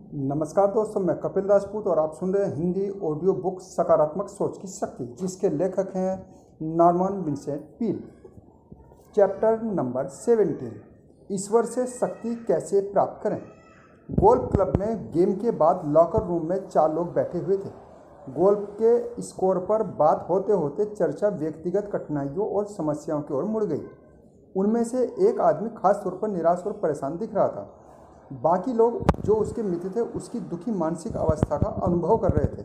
नमस्कार दोस्तों, मैं कपिल राजपूत और आप सुन रहे हैं हिंदी ऑडियो बुक सकारात्मक सोच की शक्ति, जिसके लेखक हैं Norman Vincent Peale. Chapter number 17, ईश्वर से शक्ति कैसे प्राप्त करें। गोल्फ क्लब में गेम के बाद लॉकर रूम में 4 लोग बैठे हुए थे। गोल्फ के स्कोर पर बात होते होते चर्चा व्यक्तिगत कठिनाइयों और समस्याओं की ओर मुड़ गई। उनमें से एक आदमी खास तौर पर निराश और परेशान दिख रहा था। बाकी लोग जो उसके मित्र थे उसकी दुखी मानसिक अवस्था का अनुभव कर रहे थे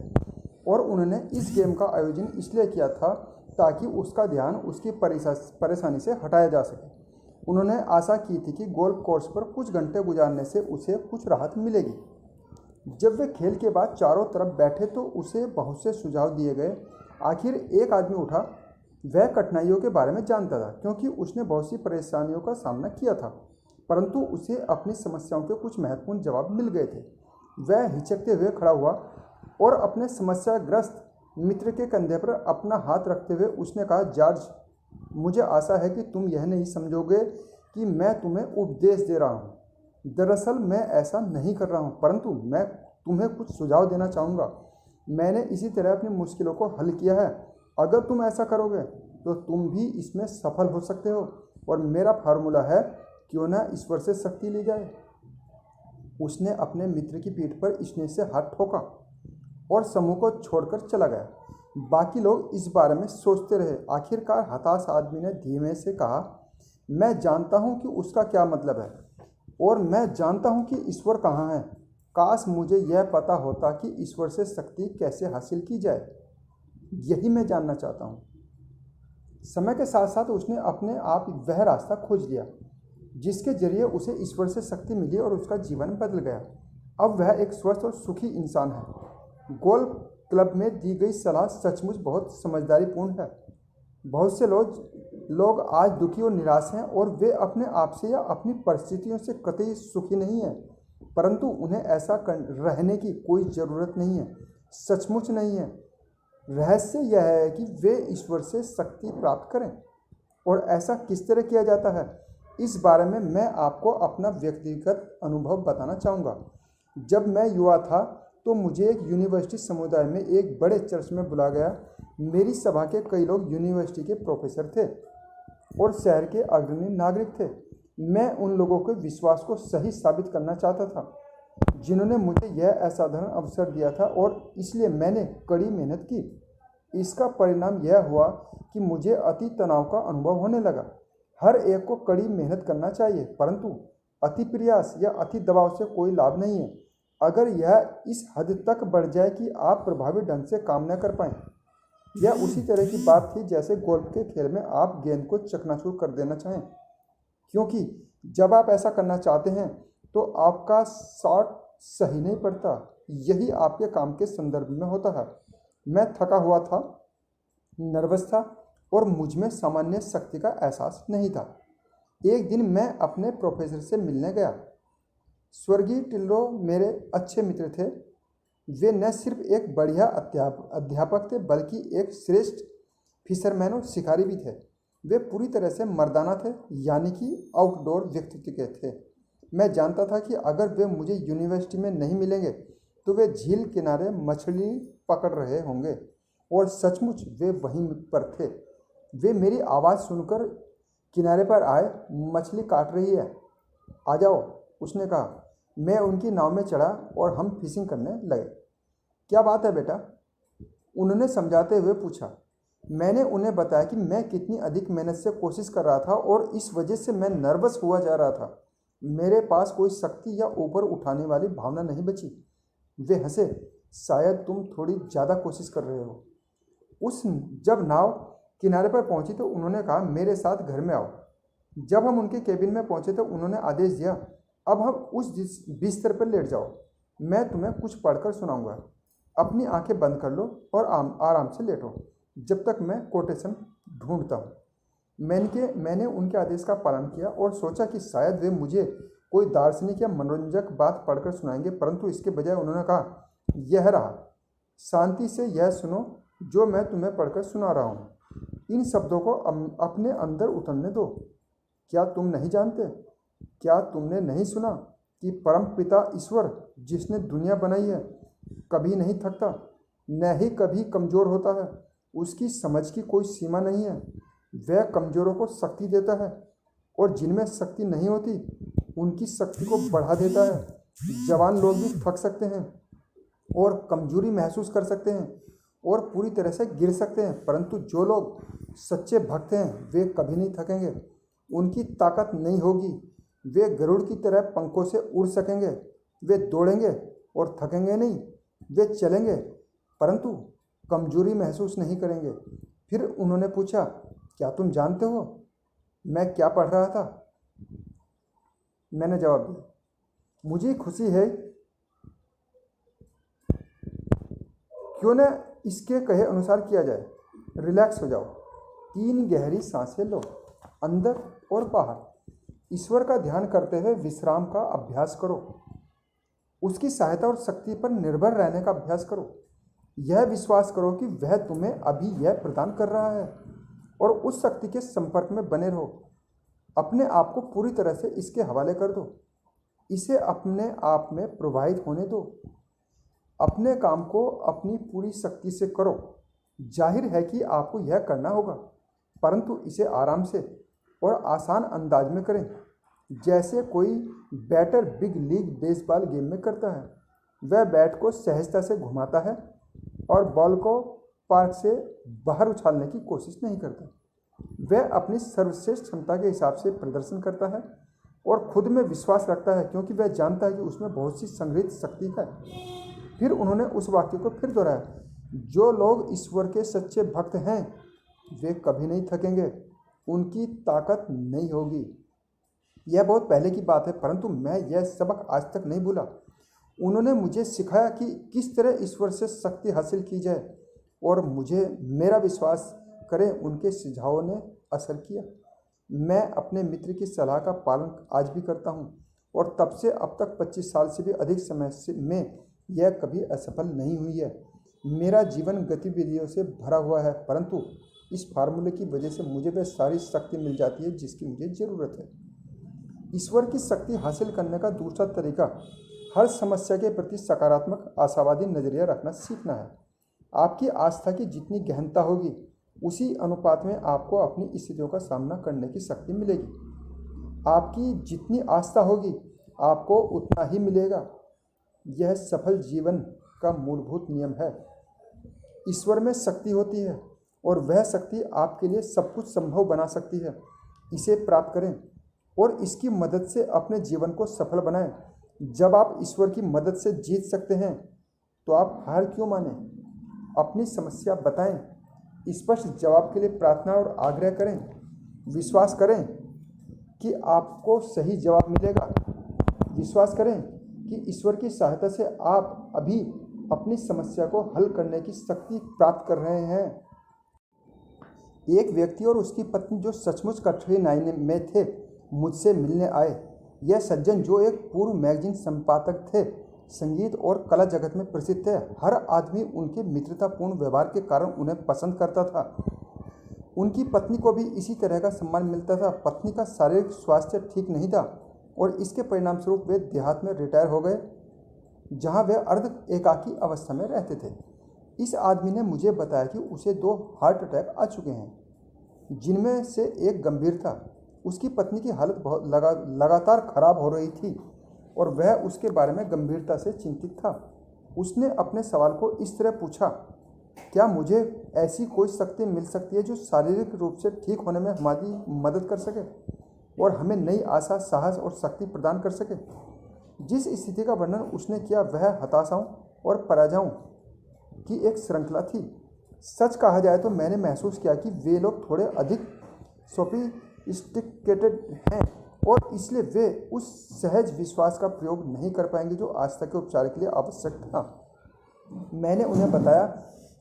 और उन्होंने इस गेम का आयोजन इसलिए किया था ताकि उसका ध्यान उसकी परेशानी से हटाया जा सके। उन्होंने आशा की थी कि गोल्फ कोर्स पर कुछ घंटे गुजारने से उसे कुछ राहत मिलेगी। जब वे खेल के बाद चारों तरफ बैठे तो उसे बहुत से सुझाव दिए गए। आखिर एक आदमी उठा। वह कठिनाइयों के बारे में जानता था क्योंकि उसने बहुत सी परेशानियों का सामना किया था, परंतु उसे अपनी समस्याओं के कुछ महत्वपूर्ण जवाब मिल गए थे। वह हिचकते हुए खड़ा हुआ और अपने समस्याग्रस्त मित्र के कंधे पर अपना हाथ रखते हुए उसने कहा, जॉर्ज, मुझे आशा है कि तुम यह नहीं समझोगे कि मैं तुम्हें उपदेश दे रहा हूँ। दरअसल मैं ऐसा नहीं कर रहा हूँ, परंतु मैं तुम्हें कुछ सुझाव देना चाहूँगा। मैंने इसी तरह अपनी मुश्किलों को हल किया है। अगर तुम ऐसा करोगे तो तुम भी इसमें सफल हो सकते हो। और मेरा फार्मूला है, क्यों ना ईश्वर से शक्ति ली जाए। उसने अपने मित्र की पीठ पर स्नेह से हाथ ठोका और समूह को छोड़कर चला गया। बाकी लोग इस बारे में सोचते रहे। आखिरकार हताश आदमी ने धीमे से कहा, मैं जानता हूँ कि उसका क्या मतलब है और मैं जानता हूँ कि ईश्वर कहाँ है। काश मुझे यह पता होता कि ईश्वर से शक्ति कैसे हासिल की जाए। यही मैं जानना चाहता हूँ। समय के साथ साथ उसने अपने आप वह रास्ता खोज लिया जिसके जरिए उसे ईश्वर से शक्ति मिली और उसका जीवन बदल गया। अब वह एक स्वस्थ और सुखी इंसान है। गोल्फ क्लब में दी गई सलाह सचमुच बहुत समझदारीपूर्ण है। बहुत से लोग आज दुखी और निराश हैं और वे अपने आप से या अपनी परिस्थितियों से कतई सुखी नहीं हैं, परंतु उन्हें ऐसा रहने की कोई ज़रूरत नहीं है, सचमुच नहीं है। रहस्य यह है कि वे ईश्वर से शक्ति प्राप्त करें। और ऐसा किस तरह किया जाता है, इस बारे में मैं आपको अपना व्यक्तिगत अनुभव बताना चाहूँगा। जब मैं युवा था तो मुझे एक यूनिवर्सिटी समुदाय में एक बड़े चर्च में बुलाया गया। मेरी सभा के कई लोग यूनिवर्सिटी के प्रोफेसर थे और शहर के अग्रणी नागरिक थे। मैं उन लोगों के विश्वास को सही साबित करना चाहता था जिन्होंने मुझे यह असाधारण अवसर दिया था, और इसलिए मैंने कड़ी मेहनत की। इसका परिणाम यह हुआ कि मुझे अति तनाव का अनुभव होने लगा। हर एक को कड़ी मेहनत करना चाहिए, परंतु अति प्रयास या अति दबाव से कोई लाभ नहीं है। अगर यह इस हद तक बढ़ जाए कि आप प्रभावी ढंग से काम न कर पाएं। यह उसी तरह की बात थी जैसे गोल्फ के खेल में आप गेंद को चकनाचूर कर देना चाहें, क्योंकि जब आप ऐसा करना चाहते हैं तो आपका शॉट सही नहीं पड़ता। यही आपके काम के संदर्भ में होता है। मैं थका हुआ था, नर्वस था और मुझ में सामान्य शक्ति का एहसास नहीं था। एक दिन मैं अपने प्रोफेसर से मिलने गया। स्वर्गीय टिल्लो मेरे अच्छे मित्र थे। वे न सिर्फ एक बढ़िया अध्यापक थे बल्कि एक श्रेष्ठ फिशरमैन और शिकारी भी थे। वे पूरी तरह से मर्दाना थे, यानी कि आउटडोर व्यक्तित्व के थे। मैं जानता था कि अगर वे मुझे यूनिवर्सिटी में नहीं मिलेंगे तो वे झील किनारे मछली पकड़ रहे होंगे, और सचमुच वे वहीं पर थे। वे मेरी आवाज़ सुनकर किनारे पर आए। मछली काट रही है, आ जाओ, उसने कहा। मैं उनकी नाव में चढ़ा और हम फिशिंग करने लगे। क्या बात है बेटा, उन्होंने समझाते हुए पूछा। मैंने उन्हें बताया कि मैं कितनी अधिक मेहनत से कोशिश कर रहा था और इस वजह से मैं नर्वस हुआ जा रहा था। मेरे पास कोई शक्ति या ऊपर उठाने वाली भावना नहीं बची। वे हंसे। शायद तुम थोड़ी ज़्यादा कोशिश कर रहे हो। जब नाव किनारे पर पहुंची तो उन्होंने कहा, मेरे साथ घर में आओ। जब हम उनके केबिन में पहुंचे तो उन्होंने आदेश दिया, अब हम उस बिस्तर पर लेट जाओ। मैं तुम्हें कुछ पढ़कर सुनाऊंगा। अपनी आंखें बंद कर लो और आराम से लेटो जब तक मैं कोटेशन ढूंढता हूँ। मैंने उनके आदेश का पालन किया और सोचा कि शायद वे मुझे कोई दार्शनिक या मनोरंजक बात पढ़कर सुनाएंगे, परंतु इसके बजाय उन्होंने कहा, यह रहा, शांति से यह सुनो जो मैं तुम्हें पढ़कर सुना रहा हूँ। इन शब्दों को अपने अंदर उतरने दो। क्या तुम नहीं जानते, क्या तुमने नहीं सुना कि परम पिता ईश्वर जिसने दुनिया बनाई है कभी नहीं थकता, न ही कभी कमज़ोर होता है। उसकी समझ की कोई सीमा नहीं है। वह कमज़ोरों को शक्ति देता है और जिनमें शक्ति नहीं होती उनकी शक्ति को बढ़ा देता है। जवान लोग भी थक सकते हैं और कमजोरी महसूस कर सकते हैं और पूरी तरह से गिर सकते हैं, परंतु जो लोग सच्चे भक्त हैं वे कभी नहीं थकेंगे। उनकी ताकत नहीं होगी। वे गरुड़ की तरह पंखों से उड़ सकेंगे। वे दौड़ेंगे और थकेंगे नहीं। वे चलेंगे परंतु कमजोरी महसूस नहीं करेंगे। फिर उन्होंने पूछा, क्या तुम जानते हो मैं क्या पढ़ रहा था? मैंने जवाब दिया, मुझे खुशी है, क्यों न इसके कहे अनुसार किया जाए। रिलैक्स हो जाओ, 3 गहरी सांसें लो, अंदर और बाहर। ईश्वर का ध्यान करते हुए विश्राम का अभ्यास करो। उसकी सहायता और शक्ति पर निर्भर रहने का अभ्यास करो। यह विश्वास करो कि वह तुम्हें अभी यह प्रदान कर रहा है और उस शक्ति के संपर्क में बने रहो। अपने आप को पूरी तरह से इसके हवाले कर दो। इसे अपने आप में प्रवाहित होने दो। अपने काम को अपनी पूरी शक्ति से करो। जाहिर है कि आपको यह करना होगा, परंतु इसे आराम से और आसान अंदाज में करें, जैसे कोई batter big league baseball game में करता है। वह बैट को सहजता से घुमाता है और बॉल को पार्क से बाहर उछालने की कोशिश नहीं करता। वह अपनी सर्वश्रेष्ठ क्षमता के हिसाब से प्रदर्शन करता है और खुद में विश्वास रखता है, क्योंकि वह जानता है कि उसमें बहुत सी संग्रहित शक्ति है। फिर उन्होंने उस वाक्य को फिर दोहराया, जो लोग ईश्वर के सच्चे भक्त हैं वे कभी नहीं थकेंगे, उनकी ताकत नहीं होगी। यह बहुत पहले की बात है, परंतु मैं यह सबक आज तक नहीं भूला। उन्होंने मुझे सिखाया कि किस तरह ईश्वर से शक्ति हासिल की जाए और मुझे मेरा विश्वास करें उनके सुझावों ने असर किया। मैं अपने मित्र की सलाह का पालन आज भी करता हूँ और तब से अब तक 25 साल से भी अधिक समय में यह कभी असफल नहीं हुई है। मेरा जीवन गतिविधियों से भरा हुआ है, परंतु इस फार्मूले की वजह से मुझे वह सारी शक्ति मिल जाती है जिसकी मुझे ज़रूरत है। ईश्वर की शक्ति हासिल करने का दूसरा तरीका हर समस्या के प्रति सकारात्मक आशावादी नज़रिया रखना सीखना है। आपकी आस्था की जितनी गहनता होगी उसी अनुपात में आपको अपनी स्थितियों का सामना करने की शक्ति मिलेगी। आपकी जितनी आस्था होगी आपको उतना ही मिलेगा। यह सफल जीवन का मूलभूत नियम है। ईश्वर में शक्ति होती है और वह शक्ति आपके लिए सब कुछ संभव बना सकती है। इसे प्राप्त करें और इसकी मदद से अपने जीवन को सफल बनाएं। जब आप ईश्वर की मदद से जीत सकते हैं तो आप हार क्यों मानें? अपनी समस्या बताएं, स्पष्ट जवाब के लिए प्रार्थना और आग्रह करें। विश्वास करें कि आपको सही जवाब मिलेगा। विश्वास करें कि ईश्वर की सहायता से आप अभी अपनी समस्या को हल करने की शक्ति प्राप्त कर रहे हैं। एक व्यक्ति और उसकी पत्नी जो सचमुच कठिनाई में थे मुझसे मिलने आए। यह सज्जन, जो एक पूर्व मैगजीन संपादक थे, संगीत और कला जगत में प्रसिद्ध थे। हर आदमी उनके मित्रतापूर्ण व्यवहार के कारण उन्हें पसंद करता था। उनकी पत्नी को भी इसी तरह का सम्मान मिलता था। पत्नी का शारीरिक स्वास्थ्य ठीक नहीं था और इसके परिणाम स्वरूप वे देहात में रिटायर हो गए, जहां वे अर्ध एकाकी अवस्था में रहते थे। इस आदमी ने मुझे बताया कि उसे 2 हार्ट अटैक आ चुके हैं, जिनमें से एक गंभीर था। उसकी पत्नी की हालत लगातार खराब हो रही थी और वह उसके बारे में गंभीरता से चिंतित था। उसने अपने सवाल को इस तरह पूछा, क्या मुझे ऐसी कोई शक्ति मिल सकती है जो शारीरिक रूप से ठीक होने में हमारी मदद कर सके और हमें नई आशा, साहस और शक्ति प्रदान कर सके? जिस स्थिति का वर्णन उसने किया वह हताशाओं और पराजयों की एक श्रृंखला थी। सच कहा जाए तो मैंने महसूस किया कि वे लोग थोड़े अधिक सोफिस्टिकेटेड हैं और इसलिए वे उस सहज विश्वास का प्रयोग नहीं कर पाएंगे जो आस्था के उपचार के लिए आवश्यक था। मैंने उन्हें बताया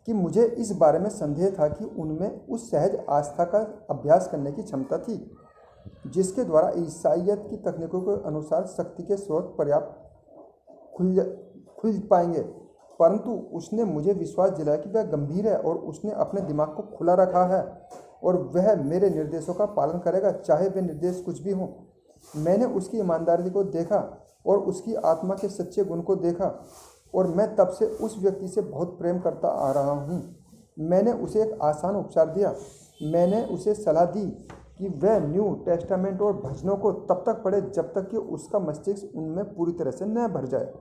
कि मुझे इस बारे में संदेह था कि उनमें उस सहज आस्था का अभ्यास करने की क्षमता थी जिसके द्वारा ईसाइयत की तकनीकों के अनुसार शक्ति के स्रोत पर्याप्त खुल पाएंगे। परंतु उसने मुझे विश्वास दिलाया कि वह गंभीर है और उसने अपने दिमाग को खुला रखा है और वह मेरे निर्देशों का पालन करेगा, चाहे वे निर्देश कुछ भी हों। मैंने उसकी ईमानदारी को देखा और उसकी आत्मा के सच्चे गुण को देखा, और मैं तब से उस व्यक्ति से बहुत प्रेम करता आ रहा हूँ। मैंने उसे एक आसान उपचार दिया। मैंने उसे सलाह दी कि वह न्यू टेस्टामेंट और भजनों को तब तक पढ़े जब तक कि उसका मस्तिष्क उनमें पूरी तरह से न भर जाए।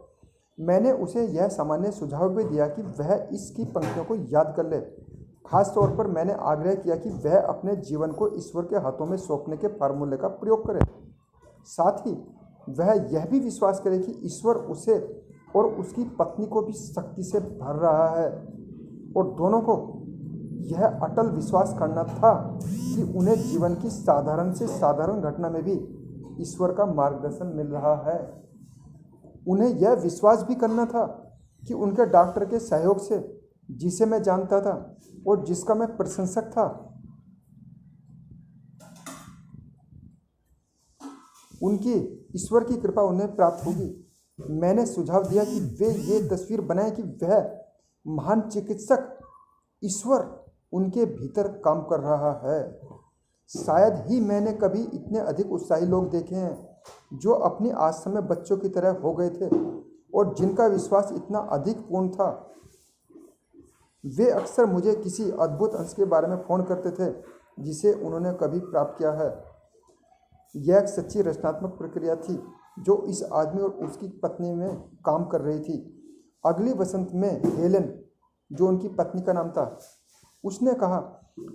मैंने उसे यह सामान्य सुझाव भी दिया कि वह इसकी पंक्तियों को याद कर ले। खास तौर पर मैंने आग्रह किया कि वह अपने जीवन को ईश्वर के हाथों में सौंपने के फार्मूले का प्रयोग करे। साथ ही वह यह भी विश्वास करे कि ईश्वर उसे और उसकी पत्नी को भी शक्ति से भर रहा है, और दोनों को यह अटल विश्वास करना था कि उन्हें जीवन की साधारण से साधारण घटना में भी ईश्वर का मार्गदर्शन मिल रहा है। उन्हें यह विश्वास भी करना था कि उनके डॉक्टर के सहयोग से, जिसे मैं जानता था और जिसका मैं प्रशंसक था, उनकी ईश्वर की कृपा उन्हें प्राप्त होगी। मैंने सुझाव दिया कि वे ये तस्वीर बनाएं कि वह महान चिकित्सक ईश्वर उनके भीतर काम कर रहा है। शायद ही मैंने कभी इतने अधिक उत्साही लोग देखे हैं जो अपनी आस्था में बच्चों की तरह हो गए थे और जिनका विश्वास इतना अधिक पूर्ण था। वे अक्सर मुझे किसी अद्भुत अंश के बारे में फ़ोन करते थे जिसे उन्होंने कभी प्राप्त किया है। यह एक सच्ची रचनात्मक प्रक्रिया थी जो इस आदमी और उसकी पत्नी में काम कर रही थी। अगली वसंत में हेलेन, जो उनकी पत्नी का नाम था, उसने कहा,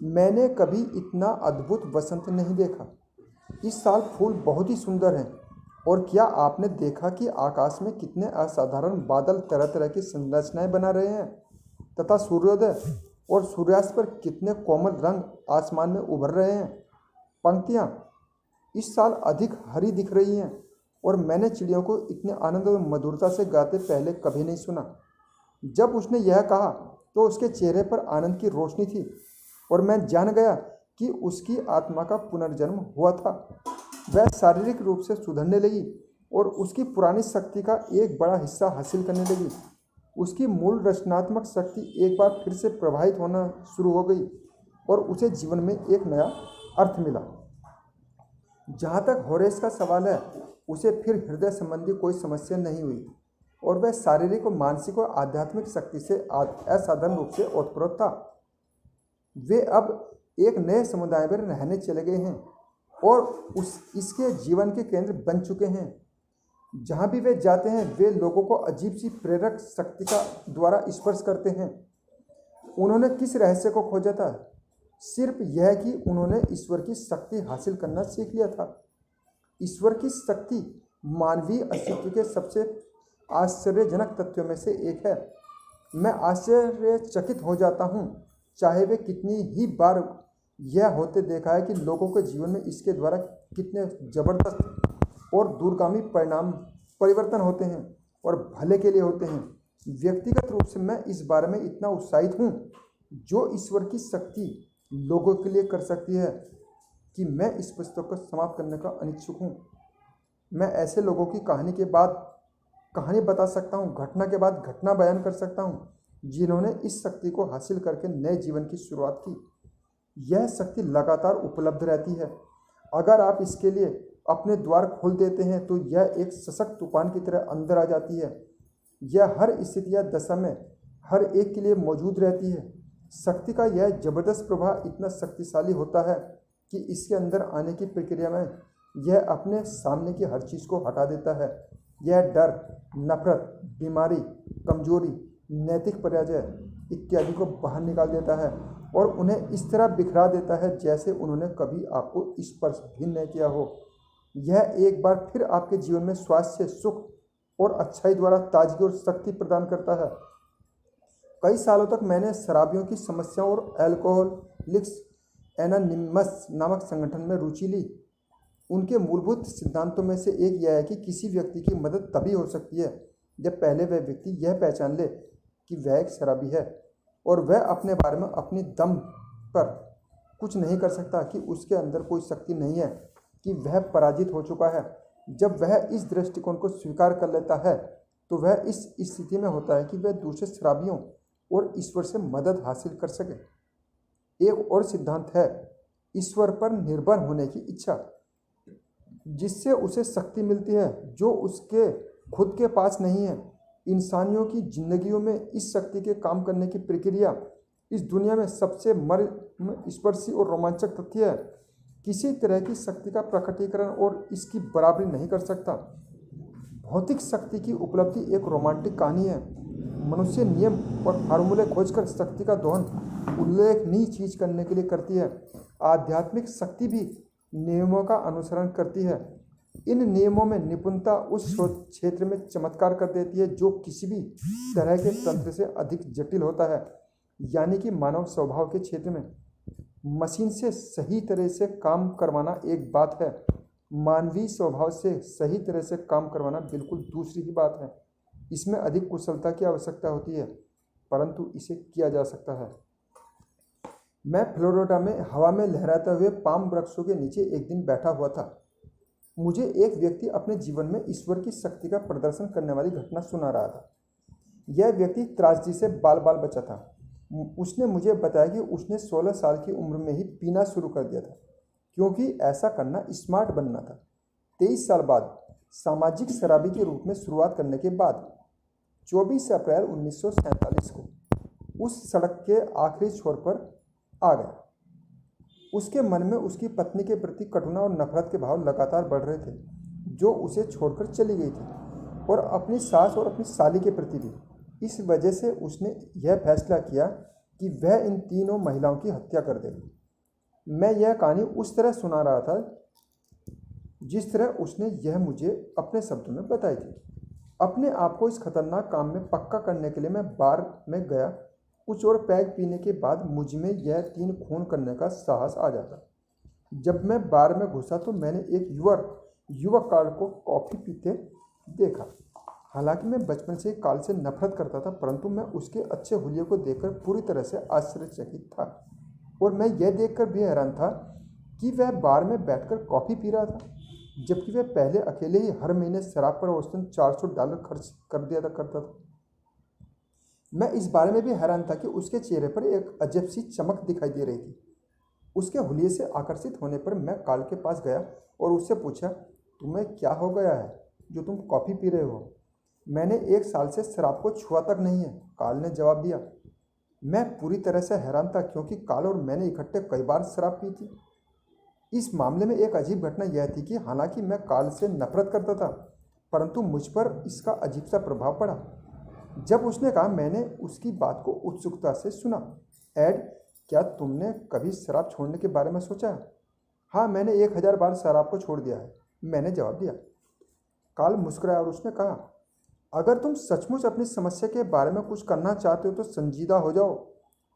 मैंने कभी इतना अद्भुत वसंत नहीं देखा। इस साल फूल बहुत ही सुंदर हैं, और क्या आपने देखा कि आकाश में कितने असाधारण बादल तरह तरह की संरचनाएं बना रहे हैं, तथा सूर्योदय और सूर्यास्त पर कितने कोमल रंग आसमान में उभर रहे हैं। पंक्तियाँ इस साल अधिक हरी दिख रही हैं, और मैंने चिड़ियों को इतने आनंद और मधुरता से गाते पहले कभी नहीं सुना। जब उसने यह कहा तो उसके चेहरे पर आनंद की रोशनी थी, और मैं जान गया कि उसकी आत्मा का पुनर्जन्म हुआ था। वह शारीरिक रूप से सुधरने लगी और उसकी पुरानी शक्ति का एक बड़ा हिस्सा हासिल करने लगी। उसकी मूल रचनात्मक शक्ति एक बार फिर से प्रवाहित होना शुरू हो गई, और उसे जीवन में एक नया अर्थ मिला। जहाँ तक होरेस का सवाल है, उसे फिर हृदय संबंधी कोई समस्या नहीं हुई, और वह शारीरिक और मानसिक और आध्यात्मिक शक्ति से असाधारण रूप से ओतप्रोत था। वे अब एक नए समुदाय में रहने चले गए हैं और इसके जीवन के केंद्र बन चुके हैं। जहाँ भी वे जाते हैं, वे लोगों को अजीब सी प्रेरक शक्ति का द्वारा स्पर्श करते हैं। उन्होंने किस रहस्य को खोजा था? सिर्फ यह कि उन्होंने ईश्वर की शक्ति हासिल करना सीख लिया था। ईश्वर की शक्ति मानवीय अस्तित्व के सबसे आश्चर्यजनक तथ्यों में से एक है। मैं आश्चर्यचकित हो जाता हूँ, चाहे वे कितनी ही बार यह होते देखा है कि लोगों के जीवन में इसके द्वारा कितने जबरदस्त और दूरगामी परिवर्तन होते हैं और भले के लिए होते हैं। व्यक्तिगत रूप से मैं इस बारे में इतना उत्साहित हूँ जो ईश्वर की शक्ति लोगों के लिए कर सकती है कि मैं इस पुस्तक को समाप्त करने का अनिच्छुक हूँ। मैं ऐसे लोगों की कहानी के बाद कहानी बता सकता हूँ, घटना के बाद घटना बयान कर सकता हूँ, जिन्होंने इस शक्ति को हासिल करके नए जीवन की शुरुआत की। यह शक्ति लगातार उपलब्ध रहती है। अगर आप इसके लिए अपने द्वार खोल देते हैं तो यह एक सशक्त तूफान की तरह अंदर आ जाती है। यह हर स्थिति या दशा में हर एक के लिए मौजूद रहती है। शक्ति का यह जबरदस्त प्रभाव इतना शक्तिशाली होता है कि इसके अंदर आने की प्रक्रिया में यह अपने सामने की हर चीज़ को हटा देता है। यह डर, नफरत, बीमारी, कमजोरी, नैतिक पराजय इत्यादि को बाहर निकाल देता है और उन्हें इस तरह बिखरा देता है जैसे उन्होंने कभी आपको स्पर्श भी नहीं किया हो। यह एक बार फिर आपके जीवन में स्वास्थ्य, सुख और अच्छाई द्वारा ताजगी और शक्ति प्रदान करता है। कई सालों तक मैंने शराबियों की समस्याओं और अल्कोहलिक्स एनोनिमस नामक संगठन में रुचि ली। उनके मूलभूत सिद्धांतों में से एक यह है कि किसी व्यक्ति की मदद तभी हो सकती है जब पहले वह व्यक्ति यह पहचान ले कि वह एक शराबी है और वह अपने बारे में अपनी दम पर कुछ नहीं कर सकता, कि उसके अंदर कोई शक्ति नहीं है, कि वह पराजित हो चुका है। जब वह इस दृष्टिकोण को स्वीकार कर लेता है तो वह इस स्थिति में होता है कि वह दूसरे शराबियों और ईश्वर से मदद हासिल कर सके। एक और सिद्धांत है ईश्वर पर निर्भर होने की इच्छा। जिससे उसे शक्ति मिलती है जो उसके खुद के पास नहीं है। इंसानियों की जिंदगियों में इस शक्ति के काम करने की प्रक्रिया इस दुनिया में सबसे मर्मस्पर्शी और रोमांचक तथ्य है। किसी तरह की शक्ति का प्रकटीकरण और इसकी बराबरी नहीं कर सकता। भौतिक शक्ति की उपलब्धि एक रोमांटिक कहानी है। मनुष्य नियम और फार्मूले खोजकर शक्ति का दोहन उल्लेखनीय चीज करने के लिए करती है। आध्यात्मिक शक्ति भी नियमों का अनुसरण करती है। इन नियमों में निपुणता उस क्षेत्र में चमत्कार कर देती है जो किसी भी तरह के तंत्र से अधिक जटिल होता है, यानी कि मानव स्वभाव के क्षेत्र में। मशीन से सही तरह से काम करवाना एक बात है, मानवीय स्वभाव से सही तरह से काम करवाना बिल्कुल दूसरी ही बात है। इसमें अधिक कुशलता की आवश्यकता होती है, परंतु इसे किया जा सकता है। मैं फ्लोरिडा में हवा में लहराते हुए पाम वृक्षों के नीचे एक दिन बैठा हुआ था। मुझे एक व्यक्ति अपने जीवन में ईश्वर की शक्ति का प्रदर्शन करने वाली घटना सुना रहा था। यह व्यक्ति त्रासदी से बाल बाल बचा था। उसने मुझे बताया कि उसने 16 साल की उम्र में ही पीना शुरू कर दिया था, क्योंकि ऐसा करना स्मार्ट बनना था। 23 साल बाद सामाजिक शराबी के रूप में शुरुआत करने के बाद 24 अप्रैल 1947 को उस सड़क के आखिरी छोर पर आ गया। उसके मन में उसकी पत्नी के प्रति करुणा और नफरत के भाव लगातार बढ़ रहे थे, जो उसे छोड़कर चली गई थी, और अपनी सास और अपनी साली के प्रति भी। इस वजह से उसने यह फैसला किया कि वह इन तीनों महिलाओं की हत्या कर देगा। मैं यह कहानी उस तरह सुना रहा था जिस तरह उसने यह मुझे अपने शब्दों में बताई थी। अपने आप को इस खतरनाक काम में पक्का करने के लिए मैं बार में गया। कुछ और पैग पीने के बाद मुझ में यह 3 खून करने का साहस आ जाता। जब मैं बार में घुसा तो मैंने एक युवक कार्ल को कॉफ़ी पीते देखा। हालांकि मैं बचपन से ही काल से नफरत करता था, परंतु मैं उसके अच्छे हुलिये को देखकर पूरी तरह से आश्चर्यचकित था। और मैं यह देखकर भी हैरान था कि वह बार में बैठकर कॉफ़ी पी रहा था, जबकि वह पहले अकेले ही हर महीने शराब पर औसतन $400 खर्च कर दिया करता था। मैं इस बारे में भी हैरान था कि उसके चेहरे पर एक अजब सी चमक दिखाई दे रही थी। उसके हुलिये से आकर्षित होने पर मैं काल के पास गया और उससे पूछा, तुम्हें क्या हो गया है जो तुम कॉफ़ी पी रहे हो? मैंने 1 साल से शराब को छुआ तक नहीं है, काल ने जवाब दिया। मैं पूरी तरह से हैरान था, क्योंकि काल और मैंने इकट्ठे कई बार शराब पी थी। इस मामले में एक अजीब घटना यह थी कि हालांकि मैं काल से नफरत करता था, परंतु मुझ पर इसका अजीब सा प्रभाव पड़ा। जब उसने कहा, मैंने उसकी बात को उत्सुकता से सुना। एड, क्या तुमने कभी शराब छोड़ने के बारे में सोचा? हाँ, मैंने 1000 बार शराब को छोड़ दिया है, मैंने जवाब दिया। काल मुस्कुराया और उसने कहा, अगर तुम सचमुच अपनी समस्या के बारे में कुछ करना चाहते हो तो संजीदा हो जाओ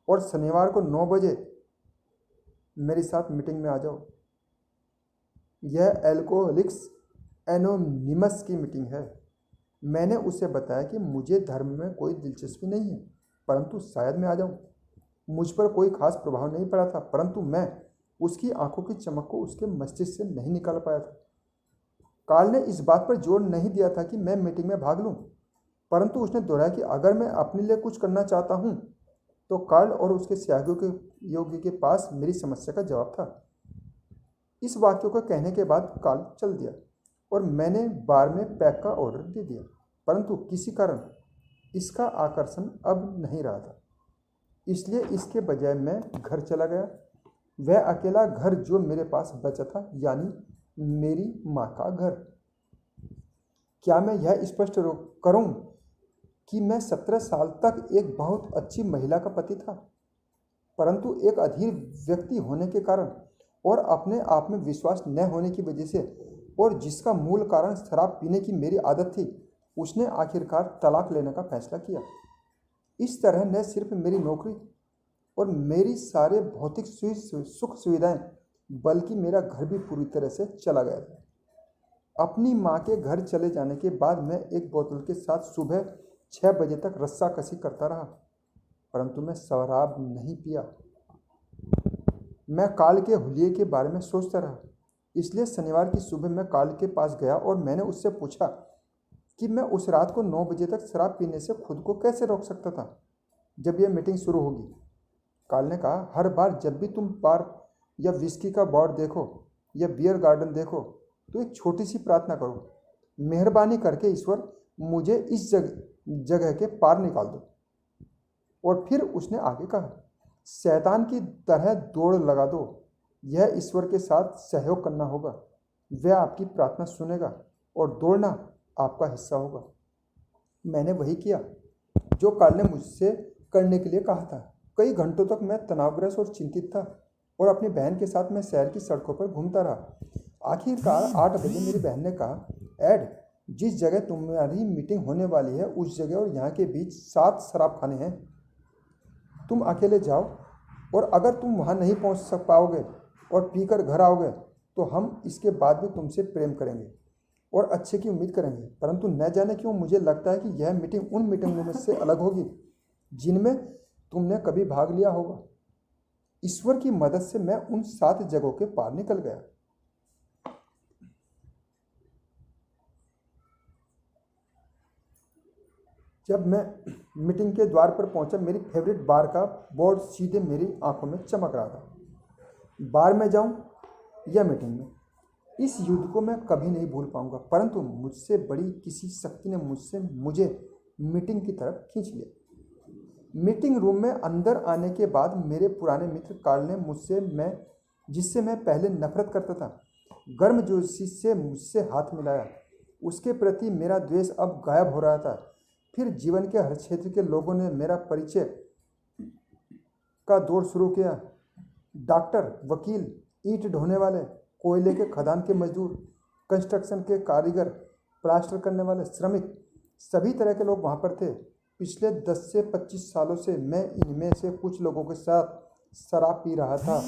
और शनिवार को 9 बजे मेरे साथ मीटिंग में आ जाओ। यह एल्कोहलिक्स एनोनिमस की मीटिंग है। मैंने उसे बताया कि मुझे धर्म में कोई दिलचस्पी नहीं है, परंतु शायद मैं आ जाऊं। मुझ पर कोई खास प्रभाव नहीं पड़ा था, परंतु मैं उसकी आंखों की चमक को उसके मस्तिष्क से नहीं निकाल पाया था। कार्ल ने इस बात पर जोर नहीं दिया था कि मैं मीटिंग में भाग लूं, परंतु उसने दोहराया कि अगर मैं अपने लिए कुछ करना चाहता हूं, तो कार्ल और उसके सहयोगी के पास मेरी समस्या का जवाब था। इस वाक्य को कहने के बाद कार्ल चल दिया और मैंने बार में पैक का ऑर्डर दे दिया, परंतु किसी कारण इसका आकर्षण अब नहीं रहा था। इसलिए इसके बजाय मैं घर चला गया, वह अकेला घर जो मेरे पास बचा था, यानी मेरी माँ का घर। क्या मैं यह स्पष्ट करूं कि मैं 17 साल तक एक बहुत अच्छी महिला का पति था, परंतु एक अधीर व्यक्ति होने के कारण और अपने आप में विश्वास न होने की वजह से, और जिसका मूल कारण शराब पीने की मेरी आदत थी, उसने आखिरकार तलाक लेने का फैसला किया। इस तरह न सिर्फ मेरी नौकरी और मेरी सारे भौतिक सुख सुविधाएं, बल्कि मेरा घर भी पूरी तरह से चला गया था। अपनी माँ के घर चले जाने के बाद मैं एक बोतल के साथ सुबह 6 बजे तक रस्साकसी करता रहा, परंतु मैं शराब नहीं पिया। मैं काल के हुलिये के बारे में सोचता रहा। इसलिए शनिवार की सुबह मैं काल के पास गया और मैंने उससे पूछा कि मैं उस रात को 9 बजे तक शराब पीने से खुद को कैसे रोक सकता था जब यह मीटिंग शुरू होगी। काल ने कहा, हर बार जब भी तुम बार या विस्की का बोर्ड देखो या बियर गार्डन देखो, तो एक छोटी सी प्रार्थना करो, मेहरबानी करके ईश्वर मुझे इस जगह के पार निकाल दो। और फिर उसने आगे कहा, शैतान की तरह दौड़ लगा दो। यह ईश्वर के साथ सहयोग करना होगा। वह आपकी प्रार्थना सुनेगा और दौड़ना आपका हिस्सा होगा। मैंने वही किया जो कार्ल ने मुझसे करने के लिए कहा था। कई घंटों तक मैं तनावग्रस्त और चिंतित था और अपनी बहन के साथ मैं शहर की सड़कों पर घूमता रहा। आखिरकार 8 बजे मेरी बहन ने कहा, एड, जिस जगह तुम्हारी मीटिंग होने वाली है उस जगह और यहाँ के बीच 7 शराब खाने हैं। तुम अकेले जाओ और अगर तुम वहाँ नहीं पहुँच पाओगे और पीकर घर आओगे तो हम इसके बाद भी तुमसे प्रेम करेंगे और अच्छे की उम्मीद करेंगे। परंतु न जाने क्यों मुझे लगता है कि यह मीटिंग उन मीटिंगों में से अलग होगी जिनमें तुमने कभी भाग लिया होगा। ईश्वर की मदद से मैं उन 7 जगहों के पार निकल गया। जब मैं मीटिंग के द्वार पर पहुंचा, मेरी फेवरेट बार का बोर्ड सीधे मेरी आंखों में चमक रहा था। बार में जाऊं या मीटिंग में, इस युद्ध को मैं कभी नहीं भूल पाऊंगा। परंतु मुझसे बड़ी किसी शक्ति ने मुझे मीटिंग की तरफ खींच लिया। मीटिंग रूम में अंदर आने के बाद मेरे पुराने मित्र कार्ल ने जिससे मैं पहले नफरत करता था, गर्मजोशी से मुझसे हाथ मिलाया। उसके प्रति मेरा द्वेष अब गायब हो रहा था। फिर जीवन के हर क्षेत्र के लोगों ने मेरा परिचय का दौर शुरू किया। डॉक्टर, वकील, ईंट ढोने वाले, कोयले के खदान के मजदूर, कंस्ट्रक्शन के कारीगर, प्लास्टर करने वाले श्रमिक, सभी तरह के लोग वहाँ पर थे। पिछले 10 से 25 सालों से मैं इनमें से कुछ लोगों के साथ शराब पी रहा था।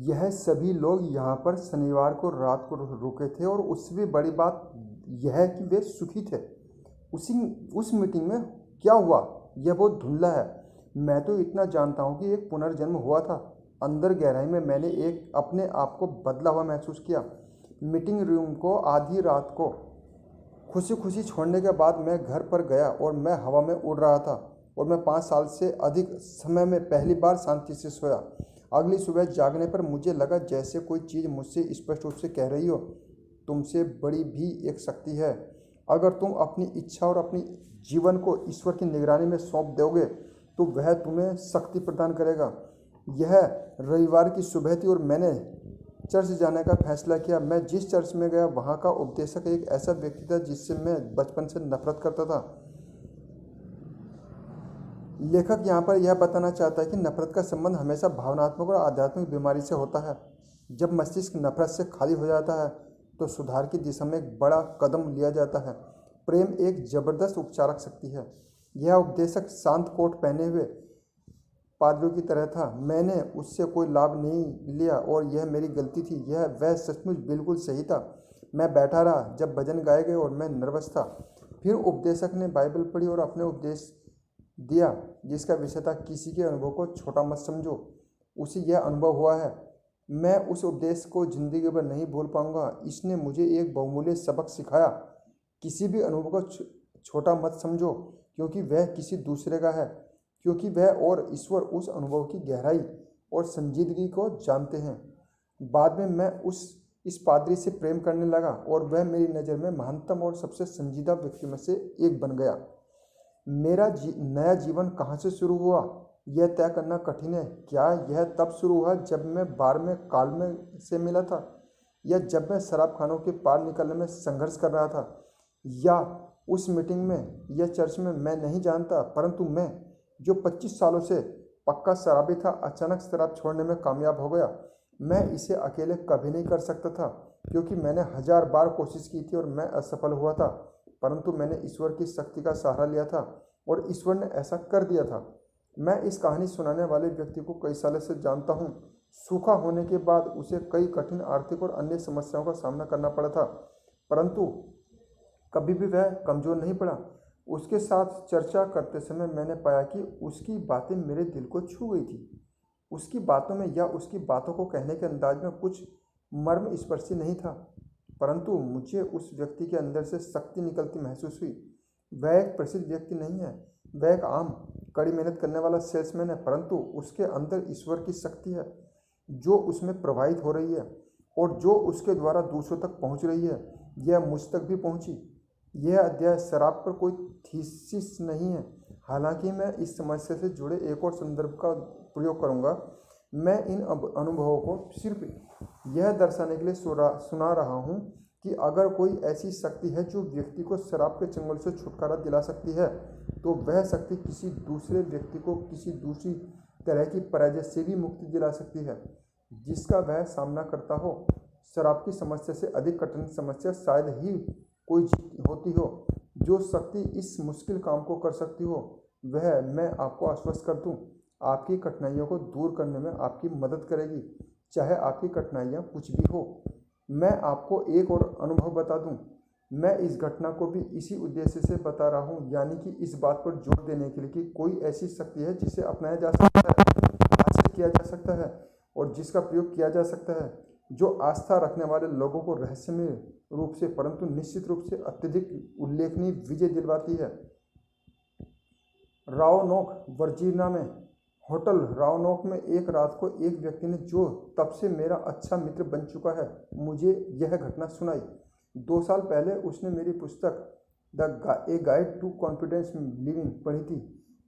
यह सभी लोग यहाँ पर शनिवार को रात को रुके थे और उससे भी बड़ी बात यह है कि वे सुखी थे। उस मीटिंग में क्या हुआ यह बहुत धुंधला है। मैं तो इतना जानता हूँ कि एक पुनर्जन्म हुआ था। अंदर गहराई में मैंने अपने आप को बदला हुआ महसूस किया। मीटिंग रूम को आधी रात को खुशी खुशी छोड़ने के बाद मैं घर पर गया और मैं हवा में उड़ रहा था और मैं 5 साल से अधिक समय में पहली बार शांति से सोया। अगली सुबह जागने पर मुझे लगा जैसे कोई चीज़ मुझसे स्पष्ट रूप से कह रही हो, तुमसे बड़ी भी एक शक्ति है। अगर तुम अपनी इच्छा और अपनी जीवन को ईश्वर की निगरानी में सौंप दोगे तो वह तुम्हें शक्ति प्रदान करेगा। यह रविवार की सुबह थी और मैंने चर्च जाने का फैसला किया। मैं जिस चर्च में गया वहाँ का उपदेशक एक ऐसा व्यक्ति था जिससे मैं बचपन से नफरत करता था। लेखक यहाँ पर यह बताना चाहता है कि नफरत का संबंध हमेशा भावनात्मक और आध्यात्मिक बीमारी से होता है। जब मस्तिष्क नफरत से खाली हो जाता है तो सुधार की दिशा में एक बड़ा कदम लिया जाता है। प्रेम एक जबरदस्त उपचारक शक्ति है। यह उपदेशक शांत कोट पहने हुए पादरियों की तरह था। मैंने उससे कोई लाभ नहीं लिया और यह मेरी गलती थी। वह सचमुच बिल्कुल सही था। मैं बैठा रहा जब भजन गाए गए और मैं नर्वस था। फिर उपदेशक ने बाइबल पढ़ी और अपने उपदेश दिया जिसका विषय था, किसी के अनुभव को छोटा मत समझो, उसे यह अनुभव हुआ है। मैं उस उपदेश को जिंदगी भर नहीं भूल पाऊंगा। इसने मुझे एक बहुमूल्य सबक सिखाया। किसी भी अनुभव को छोटा मत समझो क्योंकि वह किसी दूसरे का है, क्योंकि वह और ईश्वर उस अनुभव की गहराई और संजीदगी को जानते हैं। बाद में मैं इस पादरी से प्रेम करने लगा और वह मेरी नज़र में महानतम और सबसे संजीदा व्यक्ति में से एक बन गया। मेरा नया जीवन कहाँ से शुरू हुआ यह तय करना कठिन है। क्या यह तब शुरू हुआ जब मैं बार में कार्ल से मिला था, या जब मैं शराब खानों के पार निकलने में संघर्ष कर रहा था, या उस मीटिंग में या चर्च में? मैं नहीं जानता। परंतु मैं जो 25 सालों से पक्का शराबी था अचानक शराब छोड़ने में कामयाब हो गया। मैं इसे अकेले कभी नहीं कर सकता था क्योंकि मैंने 1000 बार कोशिश की थी और मैं असफल हुआ था। परंतु मैंने ईश्वर की शक्ति का सहारा लिया था और ईश्वर ने ऐसा कर दिया था। मैं इस कहानी सुनाने वाले व्यक्ति को कई सालों से जानता हूँ। सूखा होने के बाद उसे कई कठिन आर्थिक और अन्य समस्याओं का सामना करना पड़ा था, परंतु कभी भी वह कमज़ोर नहीं पड़ा। उसके साथ चर्चा करते समय मैंने पाया कि उसकी बातें मेरे दिल को छू गई थी। उसकी बातों में या उसकी बातों को कहने के अंदाज में कुछ मर्म स्पर्शी नहीं था, परंतु मुझे उस व्यक्ति के अंदर से शक्ति निकलती महसूस हुई। वह एक प्रसिद्ध व्यक्ति नहीं है, वह एक आम कड़ी मेहनत करने वाला सेल्समैन है, परंतु उसके अंदर ईश्वर की शक्ति है जो उसमें प्रवाहित हो रही है और जो उसके द्वारा दूसरों तक पहुंच रही है। यह मुझ तक भी पहुंची। यह अध्याय शराब पर कोई थीसिस नहीं है। हालांकि मैं इस समस्या से जुड़े एक और संदर्भ का प्रयोग करूंगा। मैं इन अनुभवों को सिर्फ यह दर्शाने के लिए सुना रहा हूं कि अगर कोई ऐसी शक्ति है जो व्यक्ति को शराब के चंगुल से छुटकारा दिला सकती है, तो वह शक्ति किसी दूसरे व्यक्ति को किसी दूसरी तरह की पराजय से भी मुक्ति दिला सकती है जिसका वह सामना करता हो। शराब की समस्या से अधिक कठिन समस्या शायद ही कोई होती हो। जो शक्ति इस मुश्किल काम को कर सकती हो, वह, मैं आपको आश्वस्त कर दूं, आपकी कठिनाइयों को दूर करने में आपकी मदद करेगी, चाहे आपकी कठिनाइयाँ कुछ भी हो। मैं आपको एक और अनुभव बता दूं। मैं इस घटना को भी इसी उद्देश्य से बता रहा हूं, यानी कि इस बात पर जोर देने के लिए कि कोई ऐसी शक्ति है जिसे अपनाया जा सकता है, हासिल किया जा सकता है और जिसका प्रयोग किया जा सकता है, जो आस्था रखने वाले लोगों को रहस्यमय रूप से परंतु निश्चित रूप से अत्यधिक उल्लेखनीय विजय दिलवाती है। रावनोक, वर्जीनिया में होटल रावनोक में एक रात को एक व्यक्ति ने, जो तब से मेरा अच्छा मित्र बन चुका है, मुझे यह घटना सुनाई। 2 साल पहले उसने मेरी पुस्तक a guide to confidence living पढ़ी थी।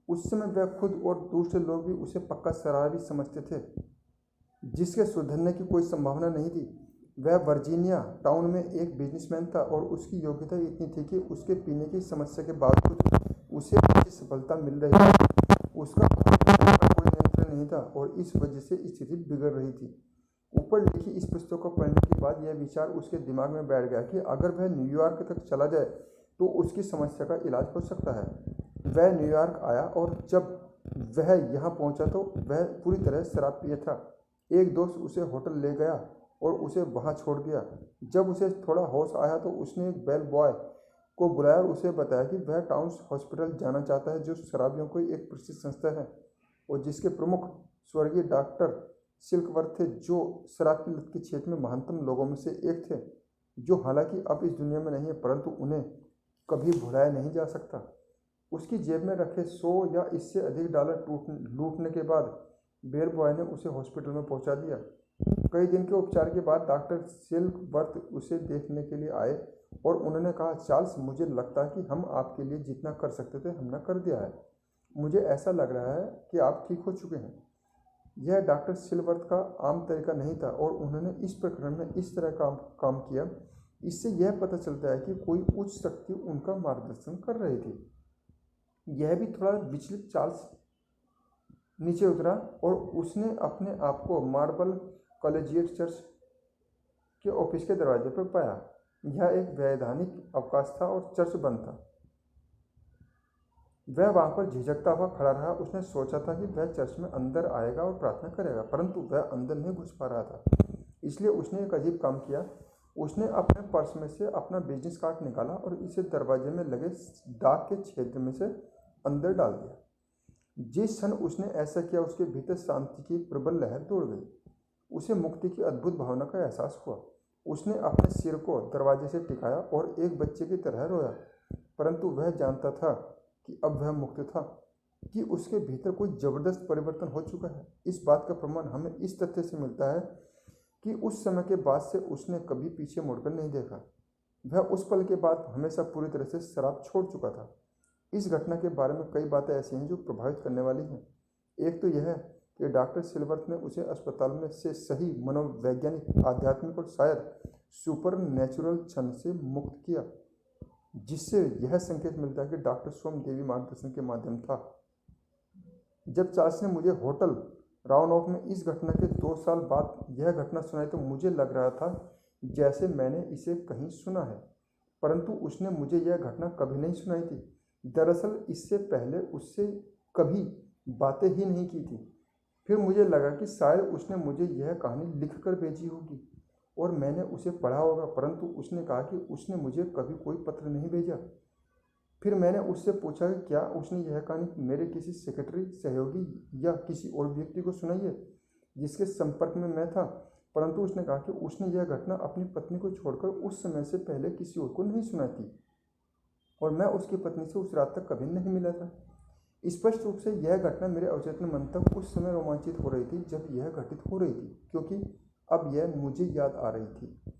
उस समय वह खुद और दूसरे लोग भी उसे पक्का शराबी समझते थे जिसके सुधरने की कोई संभावना नहीं थी। वह वर्जीनिया टाउन में एक बिजनेसमैन था और उसकी योग्यता इतनी थी कि उसके पीने की समस्या के बावजूद उसे अच्छी सफलता मिल रही थी। उसका कोई नियंत्रण नहीं था और इस वजह से स्थिति बिगड़ रही थी। ऊपर लिखी इस पुस्तक को पढ़ने के बाद यह विचार उसके दिमाग में बैठ गया कि अगर वह न्यूयॉर्क तक चला जाए तो उसकी समस्या का इलाज हो सकता है। वह न्यूयॉर्क आया और जब वह यहाँ पहुँचा तो वह पूरी तरह शराब पिया था। एक दोस्त उसे होटल ले गया और उसे वहाँ छोड़ दिया। जब उसे थोड़ा होश आया तो उसने एक बेल बॉय को बुलाया और उसे बताया कि वह टाउन्स हॉस्पिटल जाना चाहता है, जो शराबियों की एक प्रसिद्ध संस्था है और जिसके प्रमुख स्वर्गीय डॉक्टर सिल्कवर्थ थे, जो शराब की लत के क्षेत्र में महानतम लोगों में से एक थे, जो हालांकि अब इस दुनिया में नहीं है, परंतु उन्हें कभी भुलाया नहीं जा सकता। उसकी जेब में रखे 100 या इससे अधिक डॉलर लूटने के बाद बेल बॉय ने उसे हॉस्पिटल में पहुंचा दिया। कई दिन के उपचार के बाद डॉक्टर सिल्कवर्थ उसे देखने के लिए आए और उन्होंने कहा, चार्ल्स, मुझे लगता है कि हम आपके लिए जितना कर सकते थे हमने कर दिया है। मुझे ऐसा लग रहा है कि आप ठीक हो चुके हैं। यह डॉक्टर सिल्कवर्थ का आम तरीका नहीं था और उन्होंने इस प्रकरण में इस तरह काम किया। इससे यह पता चलता है कि कोई उच्च शक्ति उनका मार्गदर्शन कर रही थी। यह भी थोड़ा विचलित चार्ल्स नीचे उतरा और उसने अपने आप को मार्बल कॉलेजिएट चर्च के ऑफिस के दरवाजे पर पाया। यह एक वैधानिक अवकाश था और चर्च बंद था। वह वहां पर झिझकता हुआ खड़ा रहा। उसने सोचा था कि वह चर्च में अंदर आएगा और प्रार्थना करेगा, परंतु वह अंदर नहीं घुस पा रहा था। इसलिए उसने एक अजीब काम किया। उसने अपने पर्स में से अपना बिजनेस कार्ड निकाला और इसे दरवाजे में लगे डाक के क्षेत्र में से अंदर डाल दिया। जिस क्षण उसने ऐसा किया, उसके भीतर शांति की प्रबल लहर दौड़ गई। उसे मुक्ति की अद्भुत भावना का एहसास हुआ। उसने अपने सिर को दरवाजे से टिकाया और एक बच्चे की तरह रोया, परंतु वह जानता था कि अब वह मुक्त था, कि उसके भीतर कोई जबरदस्त परिवर्तन हो चुका है। इस बात का प्रमाण हमें इस तथ्य से मिलता है कि उस समय के बाद से उसने कभी पीछे मुड़कर नहीं देखा। वह उस पल के बाद हमेशा पूरी तरह से शराब छोड़ चुका था। इस घटना के बारे में कई बातें ऐसी हैं जो प्रभावित करने वाली हैं। एक तो यह है कि डॉक्टर सिल्कवर्थ ने उसे अस्पताल में से सही मनोवैज्ञानिक, आध्यात्मिक और शायद सुपर नेचुरल क्षण से मुक्त किया, जिससे यह संकेत मिलता है कि डॉक्टर स्वयं देवी मार्गदर्शन के माध्यम था। जब चार्ल्स ने मुझे होटल रावनोक में इस घटना के 2 साल बाद यह घटना सुनाई तो मुझे लग रहा था जैसे मैंने इसे कहीं सुना है, परंतु उसने मुझे यह घटना कभी नहीं सुनाई थी। दरअसल इससे पहले उससे कभी बातें ही नहीं की थी। फिर मुझे लगा कि शायद उसने मुझे यह कहानी लिख कर भेजी होगी और मैंने उसे पढ़ा होगा, परंतु उसने कहा कि उसने मुझे कभी कोई पत्र नहीं भेजा। फिर मैंने उससे पूछा कि क्या उसने यह कहानी मेरे किसी सेक्रेटरी, सहयोगी या किसी और व्यक्ति को सुनाई है जिसके संपर्क में मैं था, परंतु उसने कहा कि उसने यह घटना अपनी पत्नी को छोड़कर उस समय से पहले किसी और को नहीं सुनाई थी और मैं उसकी पत्नी से उस रात तक कभी नहीं मिला था। स्पष्ट रूप से यह घटना मेरे अवचेतन मन तक उस समय रोमांचित हो रही थी जब यह घटित हो रही थी, क्योंकि अब यह मुझे याद आ रही थी।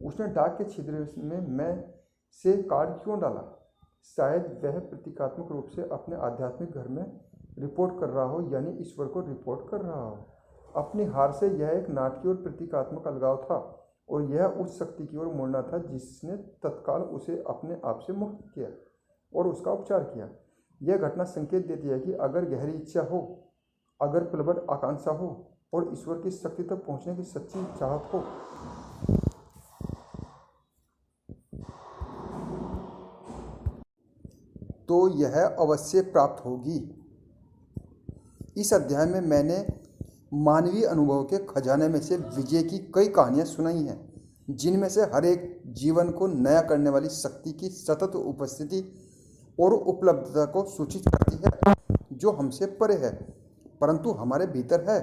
उसने डाक के छिद्र में मैं से कार्ड क्यों डाला? शायद वह प्रतीकात्मक रूप से अपने आध्यात्मिक घर में रिपोर्ट कर रहा हो, यानी ईश्वर को रिपोर्ट कर रहा हो। अपनी हार से यह एक नाटकीय और प्रतीकात्मक अलगाव था, और यह उस शक्ति की ओर मुड़ना था जिसने तत्काल उसे अपने आप से मुक्त किया और उसका उपचार किया। यह घटना संकेत देती है कि अगर गहरी इच्छा हो, अगर प्रबल आकांक्षा हो और ईश्वर की शक्ति तक पहुंचने की सच्ची चाहत हो, तो यह अवश्य प्राप्त होगी। इस अध्याय में मैंने मानवीय अनुभव के खजाने में से विजय की कई कहानियां सुनाई हैं, जिनमें से हर एक जीवन को नया करने वाली शक्ति की सतत उपस्थिति और उपलब्धता को सूचित करती है, जो हमसे परे है परंतु हमारे भीतर है।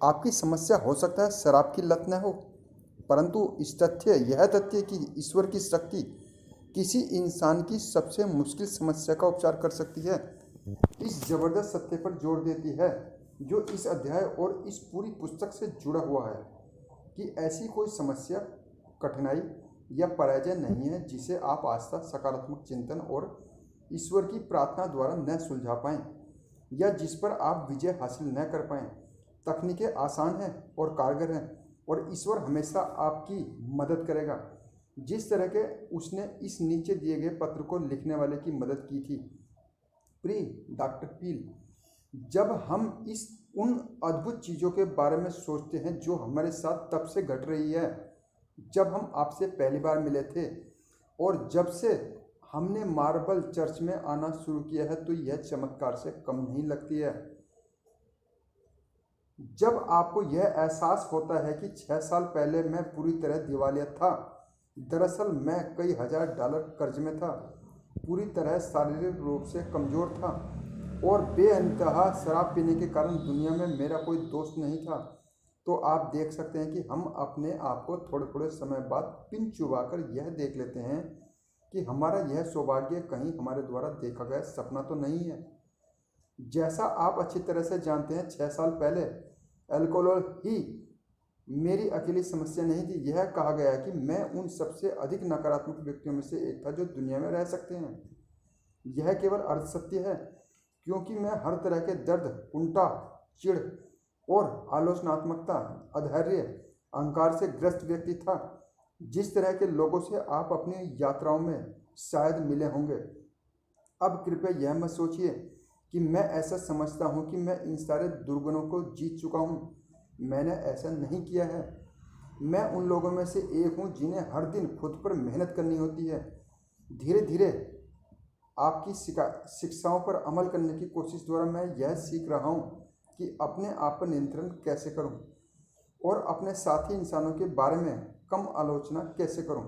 आपकी समस्या हो सकता है शराब की लत न हो, परंतु यह तथ्य कि ईश्वर की शक्ति किसी इंसान की सबसे मुश्किल समस्या का उपचार कर सकती है, इस जबरदस्त सत्य पर जोर देती है, जो इस अध्याय और इस पूरी पुस्तक से जुड़ा हुआ है, कि ऐसी कोई समस्या, कठिनाई या पराजय नहीं है जिसे आप आस्था, सकारात्मक चिंतन और ईश्वर की प्रार्थना द्वारा न सुलझा पाएं, या जिस पर आप विजय हासिल न कर पाएं। तकनीकें आसान हैं और कारगर हैं, और ईश्वर हमेशा आपकी मदद करेगा, जिस तरह के उसने इस नीचे दिए गए पत्र को लिखने वाले की मदद की थी। प्रिय डॉक्टर पील, जब हम उन अद्भुत चीज़ों के बारे में सोचते हैं जो हमारे साथ तब से घट रही है जब हम आपसे पहली बार मिले थे, और जब से हमने मार्बल चर्च में आना शुरू किया है, तो यह चमत्कार से कम नहीं लगती है। जब आपको यह एहसास होता है कि 6 साल पहले मैं पूरी तरह दिवालिया था, दरअसल मैं कई हजार डॉलर कर्ज में था, पूरी तरह शारीरिक रूप से कमज़ोर था और बेइंतहा शराब पीने के कारण दुनिया में मेरा कोई दोस्त नहीं था, तो आप देख सकते हैं कि हम अपने आप को थोड़े थोड़े समय बाद पिन चुबाकर यह देख लेते हैं कि हमारा यह सौभाग्य कहीं हमारे द्वारा देखा गया सपना तो नहीं है। जैसा आप अच्छी तरह से जानते हैं, 6 साल पहले अल्कोहल ही मेरी अकेली समस्या नहीं थी। यह कहा गया कि मैं उन सबसे अधिक नकारात्मक व्यक्तियों में से एक था जो दुनिया में रह सकते हैं। यह केवल अर्ध सत्य है, क्योंकि मैं हर तरह के दर्द, कुंठा, चिढ़ और आलोचनात्मकता, अधैर्य, अहंकार से ग्रस्त व्यक्ति था, जिस तरह के लोगों से आप अपनी यात्राओं में शायद मिले होंगे। अब कृपया यह मत सोचिए कि मैं ऐसा समझता हूँ कि मैं इन सारे दुर्गुणों को जीत चुका हूँ। मैंने ऐसा नहीं किया है। मैं उन लोगों में से एक हूँ जिन्हें हर दिन खुद पर मेहनत करनी होती है। धीरे धीरे आपकी शिक्षाओं पर अमल करने की कोशिश द्वारा मैं यह सीख रहा हूँ कि अपने आप पर नियंत्रण कैसे करूँ और अपने साथी इंसानों के बारे में कम आलोचना कैसे करूँ,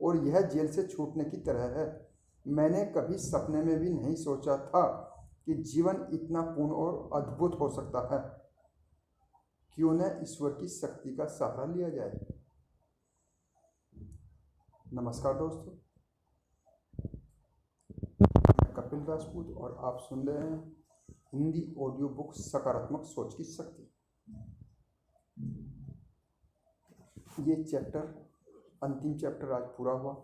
और यह जेल से छूटने की तरह है। मैंने कभी सपने में भी नहीं सोचा था कि जीवन इतना पूर्ण और अद्भुत हो सकता है। क्यों न ईश्वर की शक्ति का सहारा लिया जाए। नमस्कार दोस्तों, मैं कपिल राजपूत और आप सुन रहे हैं हिंदी ऑडियो बुक सकारात्मक सोच की शक्ति। ये चैप्टर, अंतिम चैप्टर आज पूरा हुआ।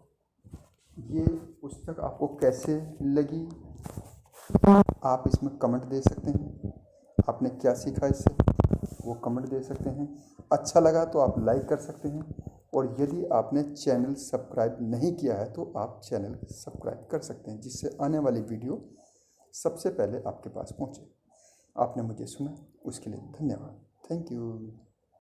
ये पुस्तक आपको कैसे लगी, आप इसमें कमेंट दे सकते हैं। आपने क्या सीखा इससे, वो कमेंट दे सकते हैं। अच्छा लगा तो आप लाइक कर सकते हैं, और यदि आपने चैनल सब्सक्राइब नहीं किया है तो आप चैनल सब्सक्राइब कर सकते हैं, जिससे आने वाली वीडियो सबसे पहले आपके पास पहुंचे। आपने मुझे सुना, उसके लिए धन्यवाद। Thank you.